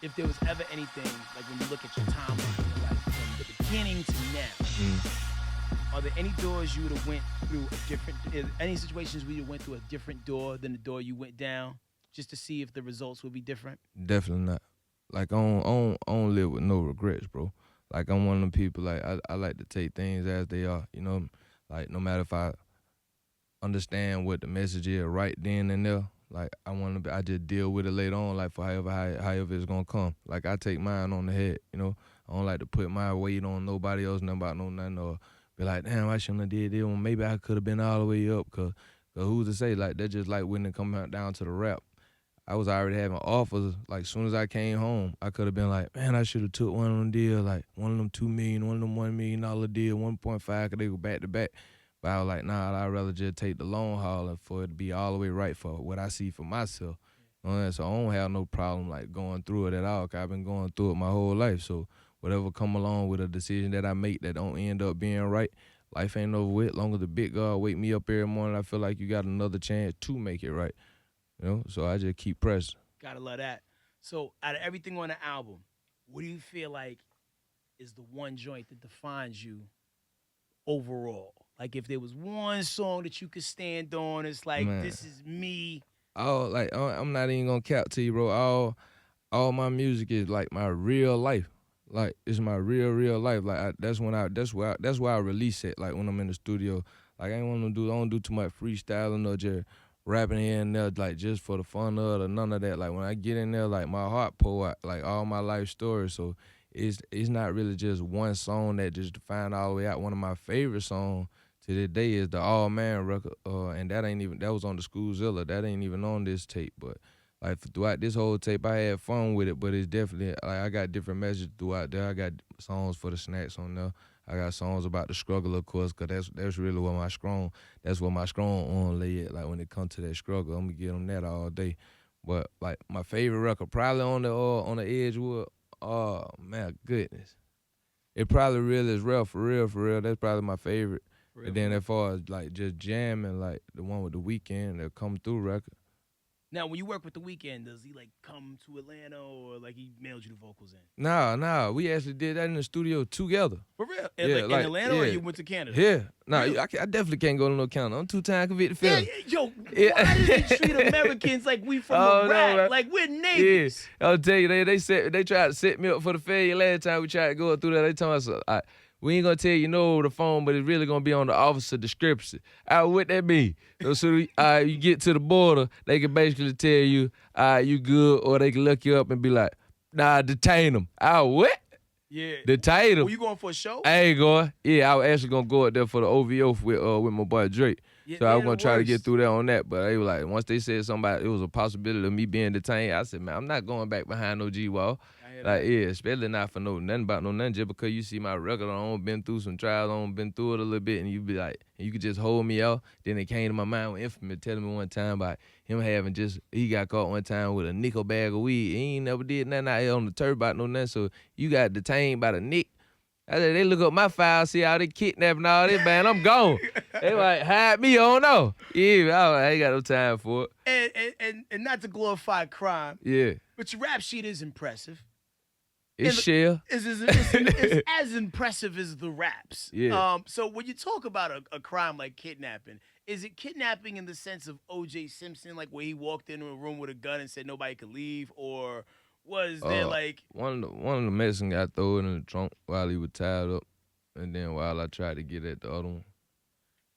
if there was ever anything, like when you look at your timeline in your life from the beginning to now, are there any doors you would have went through a different, any situations where you went through a different door than the door you went down, just to see if the results would be different? Definitely not. Like I don't live with no regrets, bro. Like I'm one of them people. Like I like to take things as they are. You know, like no matter if I understand what the message is right then and there. Like I just deal with it later on. Like for however it's gonna come. Like I take mine on the head. You know, I don't like to put my weight on nobody else, nothing about no nothing, or be like, damn, I shouldn't have did this one. Maybe I could have been all the way up. Cause who's to say? Like that just like when it come down to the rap. I was already having offers. Like soon as I came home, I could have been like, man, I should have took one of them deals, like one of them 2 million, one of them $1 million deal, 1.5, cause they go back to back. But I was like, nah, I'd rather just take the long haul and for it to be all the way right for what I see for myself. So I don't have no problem like going through it at all. Cause I've been going through it my whole life. So whatever come along with a decision that I make that don't end up being right, life ain't over with. Long as the big God wake me up every morning, I feel like you got another chance to make it right. You know, so I just keep pressing. Gotta love that. So, out of everything on the album, what do you feel like is the one joint that defines you overall? Like, if there was one song that you could stand on, it's like, Man, this is me. I'm not even gonna cap to you, bro. All my music is like my real life. Like it's my real life. Like that's why I release it. Like when I'm in the studio, like I don't do too much freestyling or just rapping here and there, like just for the fun of it or none of that. Like when I get in there, like my heart pour out, like all my life stories. So it's not really just one song that just define all the way out. One of my favorite songs to this day is the All Man record, and that was on the Schoolzilla. That ain't even on this tape, but like throughout this whole tape, I had fun with it. But it's definitely like I got different messages throughout there. I got songs for the snacks on there. I got songs about the struggle, of course, cause that's really what my strong on lay at. Like when it comes to that struggle, I'm gonna give them that all day. But like my favorite record, probably on the Edgewood. Oh man, goodness, it probably really is real for real. That's probably my favorite. Real, And then real. as far as like just jamming, like the one with the weekend, that come through record. Now, when you work with The Weeknd, does he like come to Atlanta or like he mailed you the vocals in? Nah, we actually did that in the studio together. For real? Yeah, Like, in like Atlanta or yeah, you went to Canada? yeah. Nah, Really? I definitely can't go to no counter. I'm 2-time convicted Yeah, felon. yo, Yeah. why does he treat Americans like we from Oh, no, Iraq? man. Like we're Yeah, neighbors. I'll tell you, they tried to set me up for the failure last time we tried to go through that. They told us, we ain't gonna tell you no over the phone, but it's really gonna be on the officer description. What that mean? So you get to the border, they can basically tell you, you good, or they can look you up and be like, nah, detain them. What? Yeah. Detain them. Were you going for a show? I ain't going. Yeah, I was actually gonna go up there for the OVO with my boy Drake. Yeah, So I was they're gonna the try to get worst. through that on that, but they were like, once they said somebody, it was a possibility of me being detained. I said, man, I'm not going back behind no G wall. I hear Like, that. yeah, especially not for nothing about nothing. Just because you see my record on, been through some trials on, been through it a little bit, and you be like, and you could just hold me out. Then it came to my mind with Infamous telling me one time about him he got caught one time with a nickel bag of weed. He ain't never did nothing out here on the turbot, no nothing. So you got detained by the nick. I said, they look up my file, see all they kidnapping all this, man, I'm gone. They like, hide me, I don't know. Yeah, I ain't got no time for it. And not to glorify crime, Yeah, but your rap sheet is impressive. it's shell. It's as impressive as the raps. Yeah. So when you talk about a crime like kidnapping, is it kidnapping in the sense of O.J. Simpson, like where he walked into a room with a gun and said nobody could leave, or was there like One of the medicine got thrown in the trunk while he was tied up, and then while I tried to get at the other one,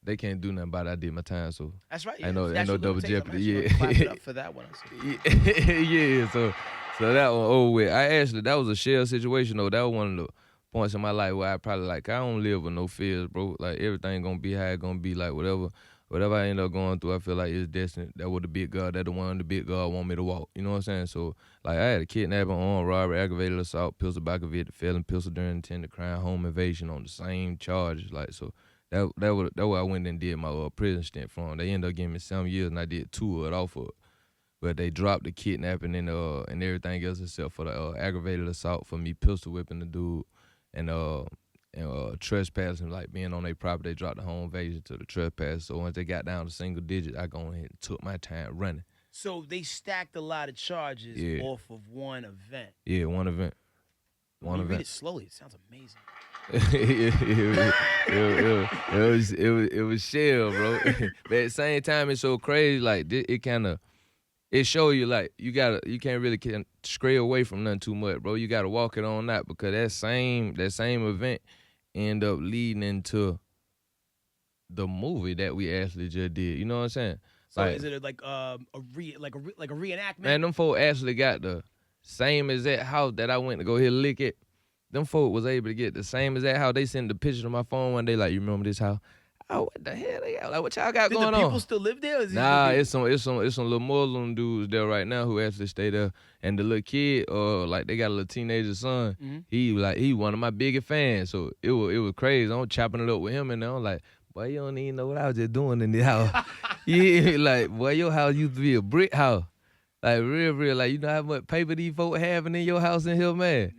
they can't do nothing about it. I did my time, so that's right? ain't no double jeopardy. Yeah, Clap it up for that one. I see. yeah. So that one over with. That was a shell situation though. That was one of the points in my life where I probably like I don't live with no fears, bro. Like everything gonna be how it gonna be. Like whatever I end up going through, I feel like it's destined. That was the big God. That the one the big God want me to walk. You know what I'm saying? So like I had a kidnapping, armed robbery, aggravated assault, pistol by convicted felon, pistol during intended crime, home invasion on the same charges. Like so. That where I went and did my prison stint from. They ended up giving me 7 years, and I did 2 of it off of it. But they dropped the kidnapping and everything else except for the aggravated assault for me pistol whipping the dude and trespassing, like being on their property. They dropped the home invasion to the trespass. So once they got down to single digits, I go ahead and took my time running. So they stacked a lot of charges off of one event. Yeah, one event. When you read it slowly, it sounds amazing. It was shell, bro. But at the same time, it's so crazy. Like it kind of it show you like you can't really stray away from nothing too much, bro. You gotta walk it on that because that same event end up leading into the movie that we actually just did. You know what I'm saying? So like, is it like a reenactment? Man, them folk actually got the same exact house that I went to go here lick it. Them folk was able to get the same exact house. They sent the picture to my phone one day, like, you remember this house? Oh, what the hell they got? Like, what y'all got going on? Did the people still live there? Nah, it's some little Muslim dudes there right now who actually stay there. And the little kid, like they got a little teenager son. Mm-hmm. He one of my biggest fans. So it was crazy. I'm chopping it up with him and I'm like, boy, you don't even know what I was just doing in this house. Yeah, like, boy, your house used to be a brick house. Like real, like you know how much paper these folk having in your house in here, man.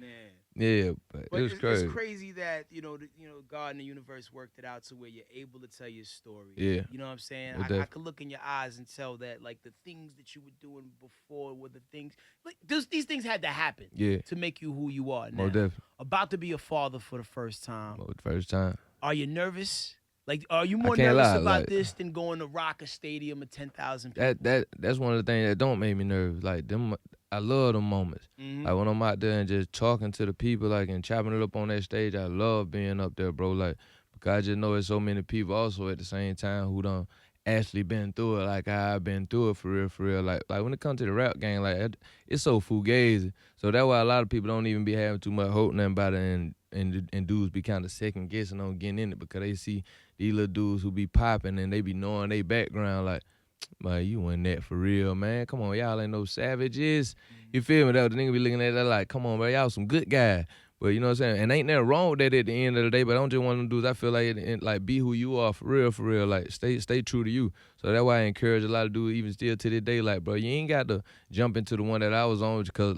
Yeah, but it was crazy. It's crazy that God and the universe worked it out to where you're able to tell your story. Yeah, you know what I'm saying. I could look in your eyes and tell that like the things that you were doing before were the things like these things had to happen. Yeah, to make you who you are now. Most definitely. About to be a father for the first time. First time. Are you nervous? Like, are you more nervous about this than going to rock a stadium of 10,000 people? That's one of the things that don't make me nervous. Like them, I love them moments. Mm-hmm. Like when I'm out there and just talking to the people, like and chopping it up on that stage. I love being up there, bro. Like because I just know there's so many people also at the same time who done actually been through it, like how I've been through it for real. Like when it comes to the rap game, like it's so fugazi. So that's why a lot of people don't even be having too much hope nothing about it, and dudes be kind of second guessing on getting in it because they see these little dudes who be popping and they be knowing their background like, man, you ain't that for real, man. Come on, y'all ain't no savages. You feel me? That the nigga be looking at that like, come on, man, y'all some good guys. But you know what I'm saying? And ain't nothing wrong with that at the end of the day, but I don't just want them dudes. I feel like be who you are for real. Like stay true to you. So that's why I encourage a lot of dudes even still to this day, like, bro, you ain't got to jump into the one that I was on because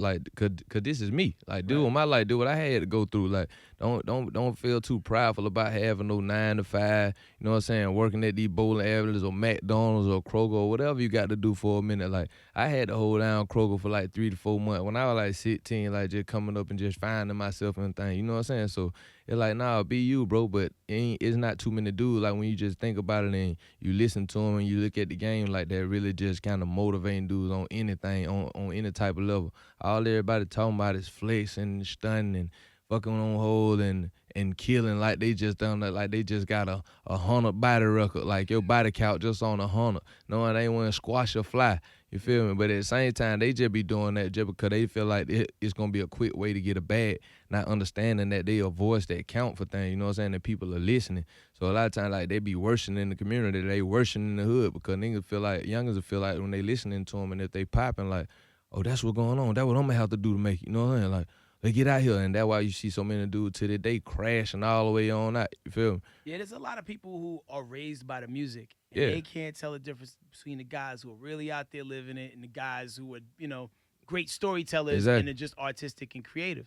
this is me. Like, do what my life, do what I had to go through. Like, don't feel too prideful about having no 9 to 5, you know what I'm saying, working at these bowling avenues or McDonald's or Kroger or whatever you got to do for a minute. Like, I had to hold down Kroger for like 3 to 4 months when I was like 16, like just coming up and just finding myself and things, you know what I'm saying? So it's like, nah, be you, bro, but it's not too many dudes. Like when you just think about it and you listen to them and you look at the game like that, really just kind of motivating dudes on anything, on any type of level. All everybody talking about is flexing and stunning and fucking on hold and killing like they just done that, like they just got a 100 body record, like your body count just on 100. Knowing they want to squash a fly, you feel me? But at the same time, they just be doing that just because they feel like it's gonna be a quick way to get a bag, not understanding that they a voice that count for things. You know what I'm saying? That people are listening. So a lot of times, like they be worshiping in the community, they worshiping in the hood because niggas feel like youngers feel like when they listening to them and if they popping like, oh, that's what's going on. That's what I'm gonna have to do to make it. You know what I'm saying? Like, they get out here, and that's why you see so many dudes to this day crashing all the way on out. You feel me? Yeah, there's a lot of people who are raised by the music, and they can't tell the difference between the guys who are really out there living it and the guys who are, great storytellers and are just artistic and creative.